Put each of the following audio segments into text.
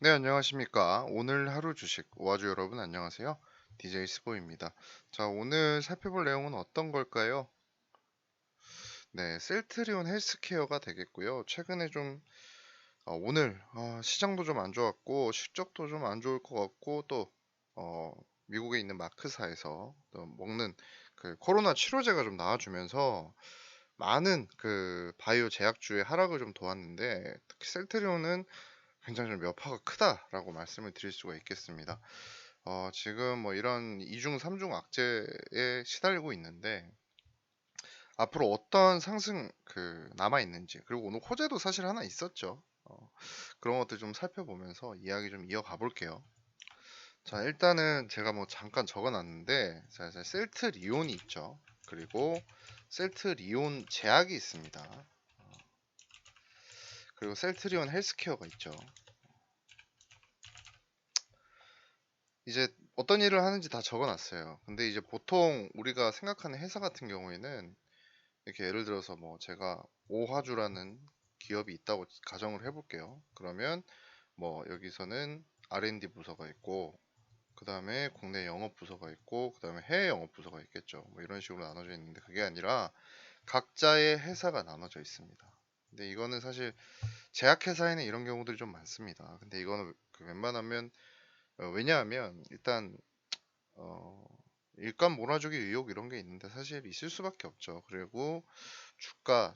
네, 안녕하십니까. 오늘 하루 주식 오아주 여러분 안녕하세요. DJ 스보입니다. 자, 오늘 살펴볼 내용은 어떤 걸까요? 네, 셀트리온 헬스케어가 되겠고요. 최근에 좀 오늘 시장도 좀 안 좋았고 실적도 좀 안 좋을 것 같고 또 어, 미국에 있는 마크사에서 또 먹는 그 코로나 치료제가 좀 나와주면서 많은 그 바이오 제약주의 하락을 좀 도왔는데 특히 셀트리온은 굉장히 좀 여파가 크다라고 말씀을 드릴 수가 있겠습니다. 지금 뭐 이런 이중 삼중 악재에 시달리고 있는데 앞으로 어떤 상승 남아 있는지, 그리고 오늘 호재도 사실 하나 있었죠. 그런 것들 좀 살펴보면서 이야기 좀 이어가 볼게요. 자, 일단은 제가 뭐 잠깐 적어놨는데, 자, 셀트리온이 있죠. 그리고 셀트리온 제약이 있습니다. 그리고 셀트리온 헬스케어가 있죠. 이제 어떤 일을 하는지 다 적어놨어요. 근데 이제 보통 우리가 생각하는 회사 같은 경우에는 이렇게 예를 들어서 뭐 제가 오화주라는 기업이 있다고 가정을 해볼게요. 그러면 뭐 여기서는 R&D 부서가 있고, 그 다음에 국내 영업 부서가 있고, 그 다음에 해외 영업 부서가 있겠죠. 뭐 이런 식으로 나눠져 있는데, 그게 아니라 각자의 회사가 나눠져 있습니다. 근데 이거는 사실 제약회사에는 이런 경우들이 좀 많습니다. 근데 이거는 그 웬만하면 왜냐하면 일단 어, 일감 몰아주기 의혹 이런 게 있는데 사실 있을 수밖에 없죠. 그리고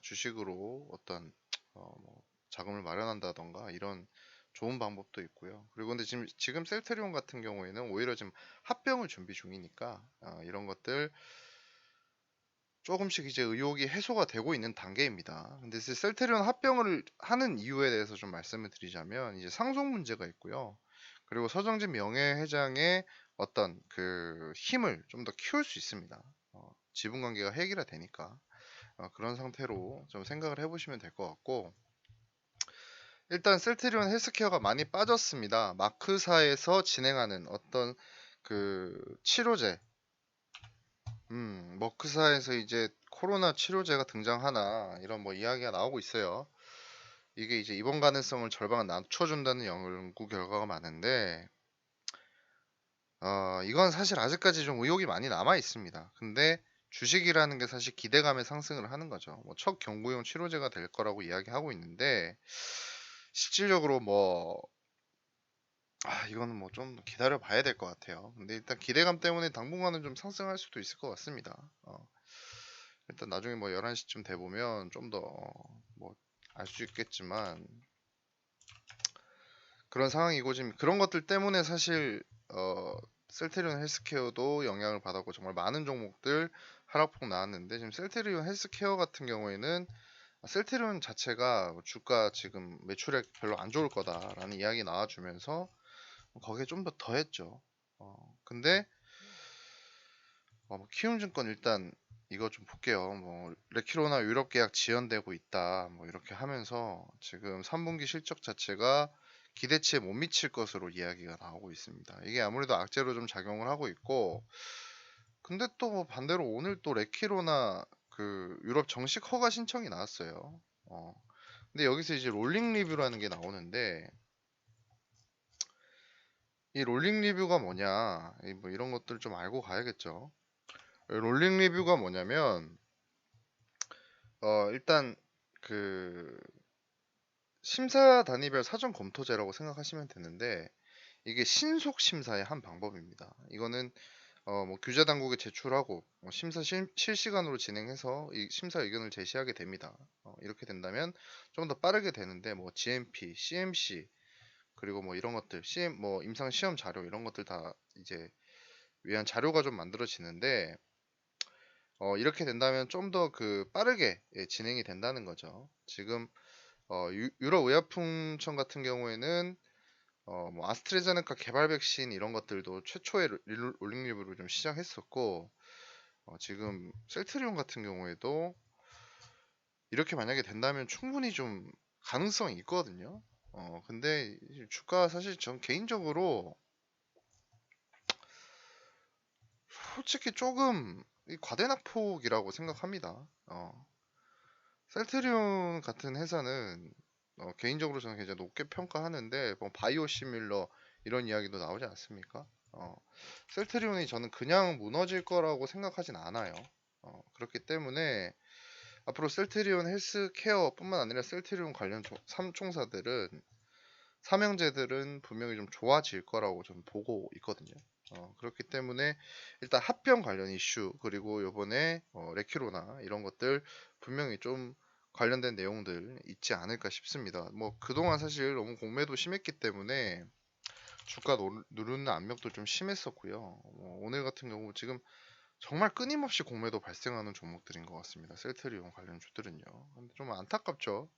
주식으로 어떤 뭐 자금을 마련한다던가 이런 좋은 방법도 있고요. 그리고 근데 지금 셀트리온 같은 경우에는 오히려 지금 합병을 준비 중이니까 이런 것들 조금씩 이제 의혹이 해소가 되고 있는 단계입니다. 근데 이제 셀트리온 합병을 하는 이유에 대해서 좀 말씀을 드리자면 이제 상속 문제가 있고요. 그리고 서정진 명예회장의 어떤 그 힘을 좀 더 키울 수 있습니다. 지분 관계가 해결되니까 그런 상태로 좀 생각을 해보시면 될 것 같고, 일단 셀트리온 헬스케어가 많이 빠졌습니다. 마크사에서 진행하는 어떤 그 치료제, 머크사에서 이제 코로나 치료제가 등장하나 이런 뭐 이야기가 나오고 있어요. 이게 이제 입원 가능성을 절반 낮춰준다는 연구 결과가 많은데, 이건 사실 아직까지 좀 의혹이 많이 남아 있습니다. 근데 주식이라는 게 사실 기대감에 상승을 하는 거죠. 뭐 첫 경구용 치료제가 될 거라고 이야기하고 있는데, 실질적으로 뭐 이거는 뭐 좀 기다려 봐야 될 것 같아요. 근데 일단 기대감 때문에 당분간은 좀 상승할 수도 있을 것 같습니다. 일단 나중에 뭐 11시쯤 돼 보면 좀 더 뭐 알 수 있겠지만 그런 상황이고, 지금 그런 것들 때문에 사실 셀트리온 헬스케어도 영향을 받았고 정말 많은 종목들 하락폭 나왔는데, 지금 셀트리온 헬스케어 같은 경우에는 셀트리온 자체가 주가 지금 매출액 별로 안 좋을 거다라는 이야기 나와주면서 거기에 좀 더 더했죠. 근데 뭐 키움증권 일단 이거 좀 볼게요. 뭐 레키로나 유럽 계약 지연되고 있다. 뭐 이렇게 하면서 지금 3분기 실적 자체가 기대치에 못 미칠 것으로 이야기가 나오고 있습니다. 이게 아무래도 악재로 좀 작용을 하고 있고, 근데 또 뭐 반대로 오늘 또 레키로나 그 유럽 정식 허가 신청이 나왔어요. 근데 여기서 이제 롤링 리뷰라는 게 나오는데, 이 롤링 리뷰가 뭐냐, 뭐 이런 것들 좀 알고 가야겠죠. 롤링 리뷰가 뭐냐면 일단 그 심사 단위별 사전 검토제라고 생각하시면 되는데, 이게 신속 심사의 한 방법입니다. 이거는 뭐 규제 당국에 제출하고 심사 실시간으로 진행해서 이 심사 의견을 제시하게 됩니다. 이렇게 된다면 좀 더 빠르게 되는데, 뭐 GMP, CMC, 그리고 뭐 이런 것들, 뭐 임상 시험 자료 이런 것들 다 이제 위한 자료가 좀 만들어지는데, 이렇게 된다면 좀 더 그 빠르게 진행이 된다는 거죠. 지금 유럽 의약품청 같은 경우에는 뭐 아스트라제네카 개발 백신 이런 것들도 최초의 롤링 리뷰를 좀 시작했었고, 지금 셀트리온 같은 경우에도 이렇게 만약에 된다면 충분히 좀 가능성이 있거든요. 근데 주가 사실 전 개인적으로 솔직히 조금 과대낙폭이라고 생각합니다. 셀트리온 같은 회사는 개인적으로 저는 굉장히 높게 평가하는데 뭐 바이오 시뮬러 이런 이야기도 나오지 않습니까? 셀트리온이 저는 그냥 무너질 거라고 생각하진 않아요. 그렇기 때문에 앞으로 셀트리온 헬스케어뿐만 아니라 셀트리온 관련 삼총사들은 삼형제들은 분명히 좀 좋아질 거라고 저는 보고 있거든요. 그렇기 때문에 일단 합병 관련 이슈 그리고 요번에 레큐로나 이런 것들 분명히 좀 관련된 내용들 있지 않을까 싶습니다. 뭐 그동안 사실 너무 공매도 심했기 때문에 주가 누르는 압력도 좀 심했었고요. 오늘 같은 경우 지금 정말 끊임없이 공매도 발생하는 종목들인 것 같습니다. 셀트리온 관련 주들은요. 근데 좀 안타깝죠.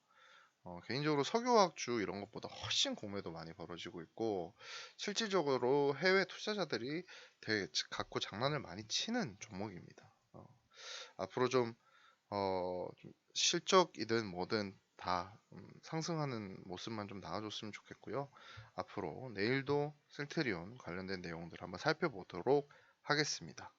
개인적으로 석유화학주 이런 것보다 훨씬 공매도 많이 벌어지고 있고 실질적으로 해외 투자자들이 되게 갖고 장난을 많이 치는 종목입니다. 앞으로 좀 실적이든 뭐든 다 상승하는 모습만 좀 나와줬으면 좋겠고요. 앞으로 내일도 셀트리온 관련된 내용들 한번 살펴보도록 하겠습니다.